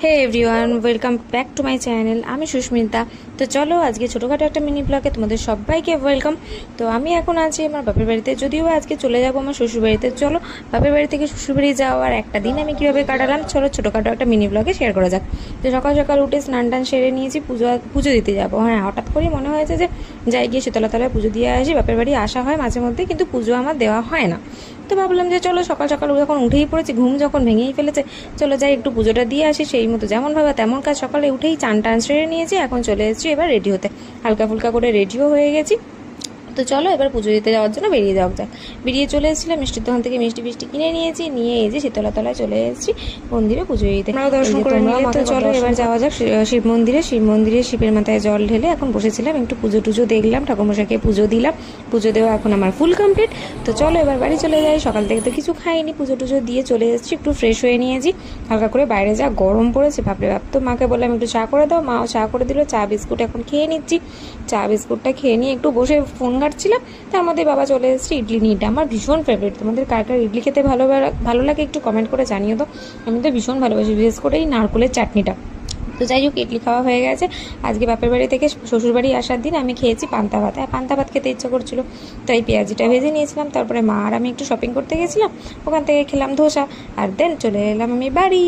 Hey everyone, welcome back to my channel. আমি সুস্মিতা। তো চলো আজকে ছোটোখাটো একটা মিনি ব্লগে তোমাদের সবাইকে ওয়েলকাম। তো আমি এখন আছি আমার বাপের বাড়িতে, যদিও আজকে চলে যাবো আমার শ্বশুর বাড়িতে। চলো বাপের বাড়ি থেকে শ্বশুর বাড়ি যাওয়ার একটা দিন আমি কীভাবে কাটালাম চলো ছোটোখাটো একটা মিনি ব্লগে শেয়ার করা যাক। তো সকাল সকাল উঠে স্নান টান সেরে নিয়েছি, পুজো দিতে যাবো। হ্যাঁ, হঠাৎ করেই মনে হয়েছে যে যাই গিয়ে শীতলা তলায় পুজো দিয়ে আসি। বাপের বাড়ি আসা হয় মাঝে মধ্যে, কিন্তু পুজো আমার দেওয়া হয় না। তো ভাবলাম যে চলো সকাল সকাল যখন উঠেই পড়েছি, ঘুম যখন ভেঙেই ফেলেছে, চলো যাই একটু পুজোটা দিয়ে আসি। সেই মতো যেমন ভাবা তেমন কাজ, সকালে উঠেই চান টান সেরে নিয়েছি। এখন চলে এসেছি এবার রেডি হতে, হালকা ফুলকা করে রেডিও হয়ে গেছি। তো চলো এবার পুজো দিতে যাওয়ার জন্য বেরিয়ে যাওয়া যাক। বেরিয়ে চলে এসেছিলাম মিষ্টির দোকান থেকে, মিষ্টি ফিষ্টি কিনে নিয়েছি, নিয়ে এই যে শীতলা তলায় চলে এসেছি মন্দিরে পুজো দিতে। আমরা দর্শন করে নিলে, তো চলো এবার যাওয়া যাক শিব মন্দিরে। শিবের মাথায় জল ঢেলে এখন বসেছিলাম, একটু পুজো টুজো দেখলাম, ঠাকুরমশাইকে পুজো দিলাম। পুজো দেওয়া এখন আমার ফুল কমপ্লিট। তো চলো এবার বাড়ি চলে যাই। সকাল থেকে তো কিছু খাইনি, পুজো টুজো দিয়ে চলে এসেছি, একটু ফ্রেশ হয়ে নিয়েছি হালকা করে। বাইরে যা গরম পড়েছে বাপরে বাপ। তো মাকে বললাম একটু চা করে দাও, মাও চা করে দিল। চা বিস্কুট এখন খেয়ে নিচ্ছি। চা বিস্কুটটা খেয়ে নিয়ে একটু বসে ফোন ঘাঁটছিলাম। তার মধ্যে বাবা চলে এসেছে ইডলি নিয়ে। আমার ভীষণ ফেভারিট। তোমাদের কার কার ইডলি খেতে ভালো লাগে একটু কমেন্ট করে জানিও তো। আমি তো ভীষণ ভালোবাসি, বিশেষ করে এই নারকোলের চাটনিটা। তো যাই হোক, ইডলি খাওয়া হয়ে গেছে। আজকে বাপের বাড়ি থেকে শ্বশুর বাড়ি আসার দিন আমি খেয়েছি পান্তা ভাত। পান্তা ভাত খেতে ইচ্ছা করছিল, তাই পেঁয়াজিটা ভেজে নিয়েছিলাম। তারপরে মা আর আমি একটু শপিং করতে গেছিলাম, ওখান থেকে খেলাম ধোসা, আর দেন চলে এলাম আমি বাড়ি।